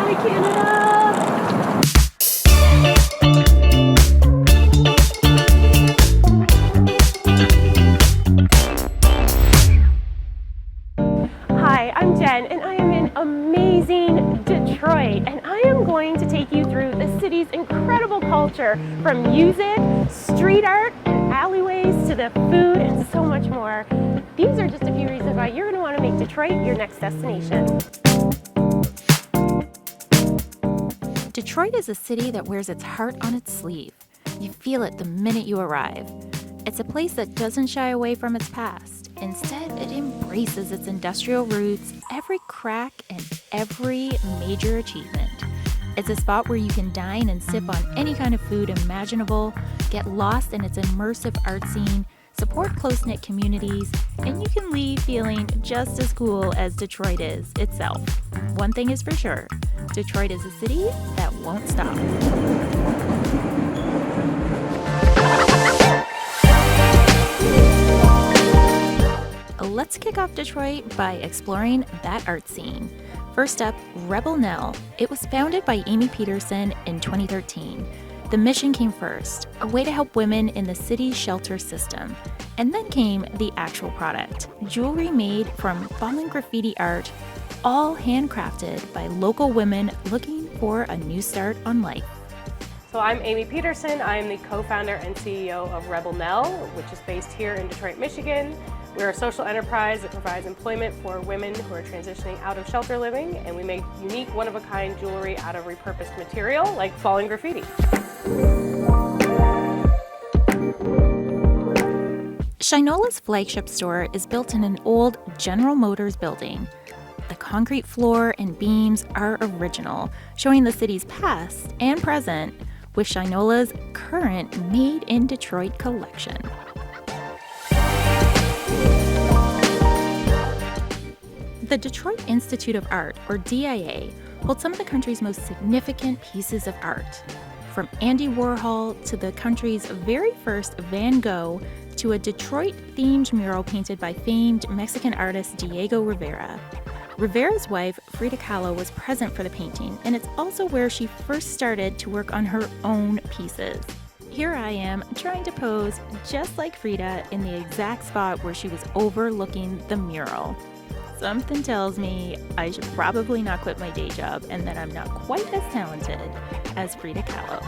Hi, Canada! Hi, I'm Jen, and I am in amazing Detroit, and I am going to take you through the city's incredible culture, from music, street art, and alleyways to the food and so much more. These are just a few reasons why you're going to want to make Detroit your next destination. Detroit is a city that wears its heart on its sleeve. You feel it the minute you arrive. It's a place that doesn't shy away from its past. Instead, it embraces its industrial roots, every crack, and every major achievement. It's a spot where you can dine and sip on any kind of food imaginable, get lost in its immersive art scene, support close-knit communities, and you can leave feeling just as cool as Detroit is itself. One thing is for sure, Detroit is a city that won't stop. Let's kick off Detroit by exploring that art scene. First up, Rebel Nell. It was founded by Amy Peterson in 2013. The mission came first, a way to help women in the city's shelter system. And then came the actual product, jewelry made from fallen graffiti art, all handcrafted by local women looking for a new start on life. So I'm Amy Peterson. I am the co-founder and CEO of Rebel Nell, which is based here in Detroit, Michigan. We're a social enterprise that provides employment for women who are transitioning out of shelter living, and we make unique, one-of-a-kind jewelry out of repurposed material like fallen graffiti. Shinola's flagship store is built in an old General Motors building. The concrete floor and beams are original, showing the city's past and present with Shinola's current Made in Detroit collection. The Detroit Institute of Art, or DIA, holds some of the country's most significant pieces of art. From Andy Warhol to the country's very first Van Gogh to a Detroit-themed mural painted by famed Mexican artist Diego Rivera. Rivera's wife, Frida Kahlo, was present for the painting, and it's also where she first started to work on her own pieces. Here I am, trying to pose just like Frida in the exact spot where she was overlooking the mural. Something tells me I should probably not quit my day job and that I'm not quite as talented as Frida Kahlo.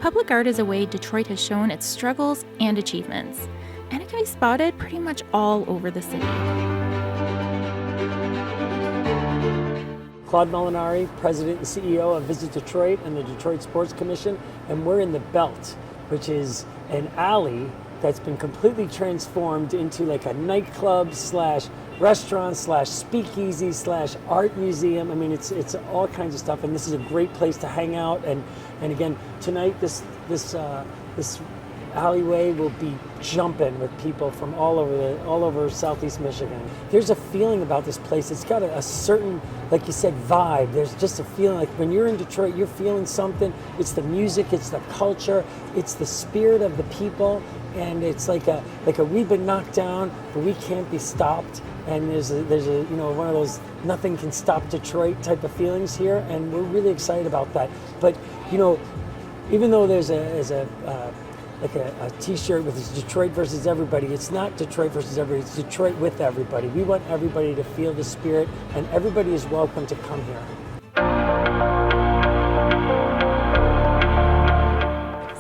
Public art is a way Detroit has shown its struggles and achievements, and it can be spotted pretty much all over the city. Claude Molinari, President and CEO of Visit Detroit and the Detroit Sports Commission, and we're in the Belt, which is an alley that's been completely transformed into like a nightclub slash restaurant slash speakeasy slash art museum. I mean, it's all kinds of stuff, and this is a great place to hang out. And again, tonight this alleyway will be jumping with people from all over Southeast Michigan. There's a feeling about this place. It's got a certain, like you said, vibe. There's just a feeling like when you're in Detroit, you're feeling something. It's the music, it's the culture, it's the spirit of the people, and it's like a we've been knocked down, but we can't be stopped. And there's a one of those nothing can stop Detroit type of feelings here, and we're really excited about that. But even though there's a t-shirt with Detroit versus everybody, it's not Detroit versus everybody, it's Detroit with everybody. We want everybody to feel the spirit, and everybody is welcome to come here.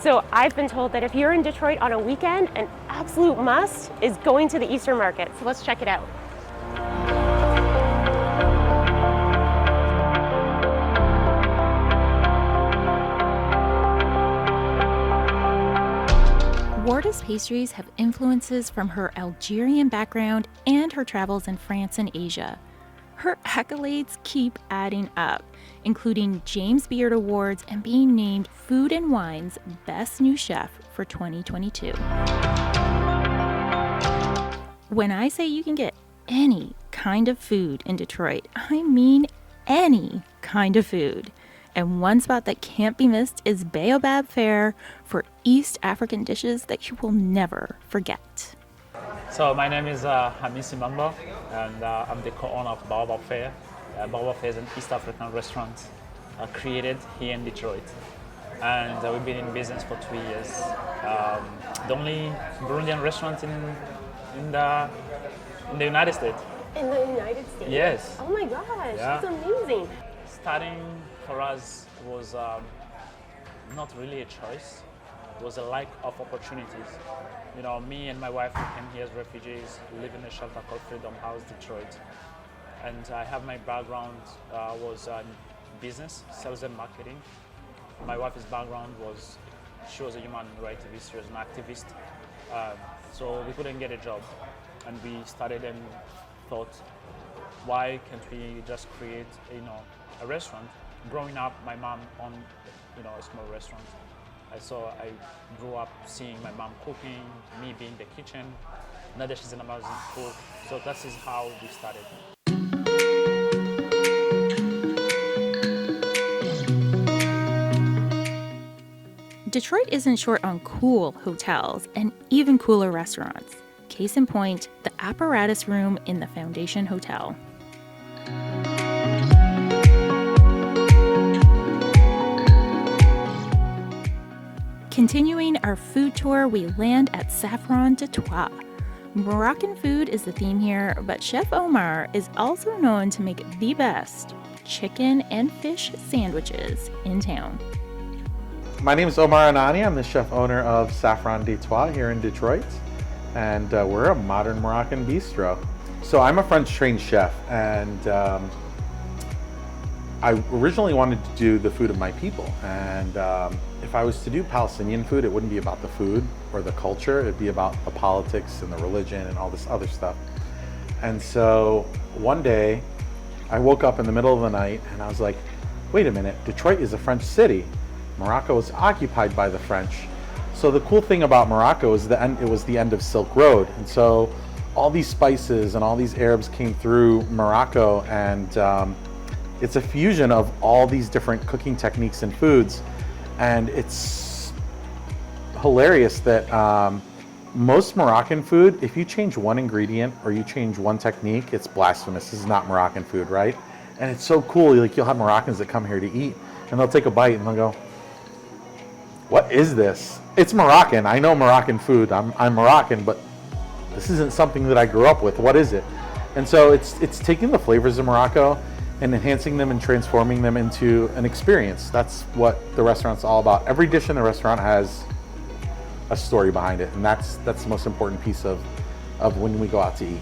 So I've been told that if you're in Detroit on a weekend, an absolute must is going to the Eastern Market. So let's check it out. Warda's pastries have influences from her Algerian background and her travels in France and Asia. Her accolades keep adding up, including James Beard Awards and being named Food & Wine's Best New Chef for 2022. When I say you can get any kind of food in Detroit, I mean any kind of food. And one spot that can't be missed is Baobab Fair for East African dishes that you will never forget. So my name is Hamisi Mambo, and I'm the co-owner of Baobab Fair. Baobab Fair is an East African restaurant created here in Detroit, and we've been in business for 2 years. The only Burundian restaurant in the United States. In the United States? Yes. Oh my gosh, Yeah. that's amazing. Starting for us was not really a choice. It was a lack of opportunities. You know, me and my wife came here as refugees, live in a shelter called Freedom House, Detroit. And I have my background was business, sales and marketing. My wife's background was, she was a human rights activist, she was an activist. So we couldn't get a job. And we started and thought, why can't we just create, a restaurant? Growing up, my mom owned, a small restaurant. I grew up seeing my mom cooking, me being in the kitchen. Now that she's an amazing cook, so that is how we started. Detroit isn't short on cool hotels and even cooler restaurants. Case in point, the apparatus room in the Foundation Hotel. Continuing our food tour, we land at Saffron de Trois. Moroccan food is the theme here, but Chef Omar is also known to make the best chicken and fish sandwiches in town. My name is Omar Anani. I'm the chef owner of Saffron de Trois here in Detroit, and we're a modern Moroccan bistro. So I'm a French-trained chef, and I originally wanted to do the food of my people, and if I was to do Palestinian food, it wouldn't be about the food or the culture, it'd be about the politics and the religion and all this other stuff. And so one day, I woke up in the middle of the night and I was like, wait a minute, Detroit is a French city. Morocco was occupied by the French. So the cool thing about Morocco is it was the end of Silk Road. And so all these spices and all these Arabs came through Morocco, and it's a fusion of all these different cooking techniques and foods. And it's hilarious that most Moroccan food, if you change one ingredient or you change one technique, it's blasphemous. This is not Moroccan food, right? And it's so cool. Like, you'll have Moroccans that come here to eat, and they'll take a bite and they'll go, what is this? It's Moroccan. I know Moroccan food. I'm Moroccan, but this isn't something that I grew up with. What is it? And so it's taking the flavors of Morocco and enhancing them and transforming them into an experience. That's what the restaurant's all about. Every dish in the restaurant has a story behind it, and that's the most important piece of when we go out to eat.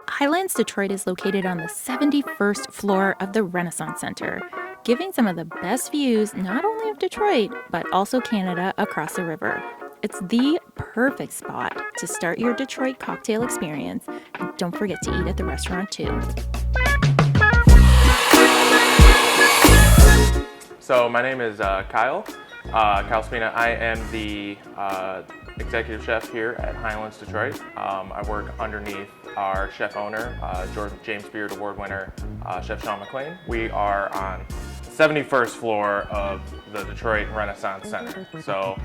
Highlands Detroit is located on the 71st floor of the Renaissance Center, giving some of the best views not only of Detroit, but also Canada across the river. It's the perfect spot to start your Detroit cocktail experience, and don't forget to eat at the restaurant too. So my name is Kyle Spina. I am the executive chef here at Highlands Detroit. I work underneath our chef owner, James Beard Award winner, Chef Sean McLean. We are on the 71st floor of the Detroit Renaissance Center. So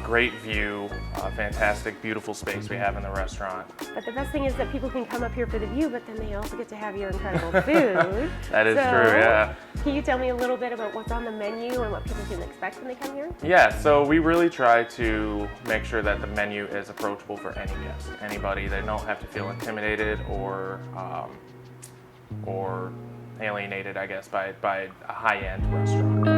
great view, fantastic, beautiful space we have in the restaurant. But the best thing is that people can come up here for the view, but then they also get to have your incredible food. That is true, yeah. Can you tell me a little bit about what's on the menu and what people can expect when they come here? Yeah, so we really try to make sure that the menu is approachable for any guest, anybody. They don't have to feel intimidated or alienated, I guess, by a high-end restaurant.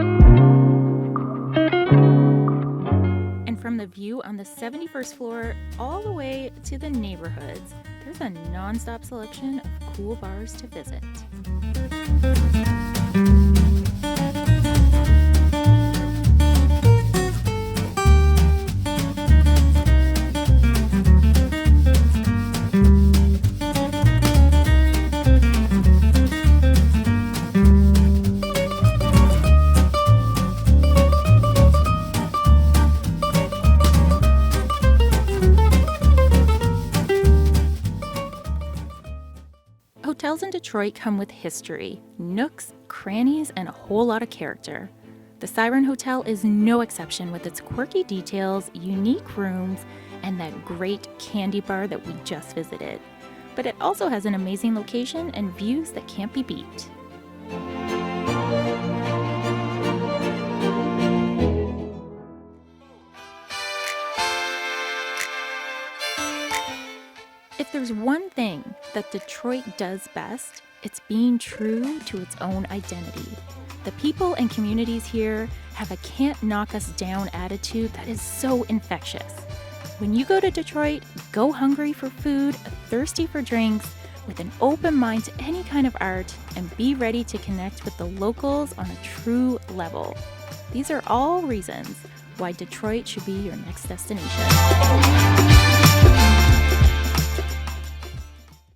And from the view on the 71st floor all the way to the neighborhoods, there's a non-stop selection of cool bars to visit. Hotels in Detroit come with history, nooks, crannies, and a whole lot of character. The Siren Hotel is no exception with its quirky details, unique rooms, and that great candy bar that we just visited. But it also has an amazing location and views that can't be beat. If there's one thing that Detroit does best, it's being true to its own identity. The people and communities here have a can't knock us down attitude that is so infectious. When you go to Detroit, go hungry for food, thirsty for drinks, with an open mind to any kind of art, and be ready to connect with the locals on a true level. These are all reasons why Detroit should be your next destination.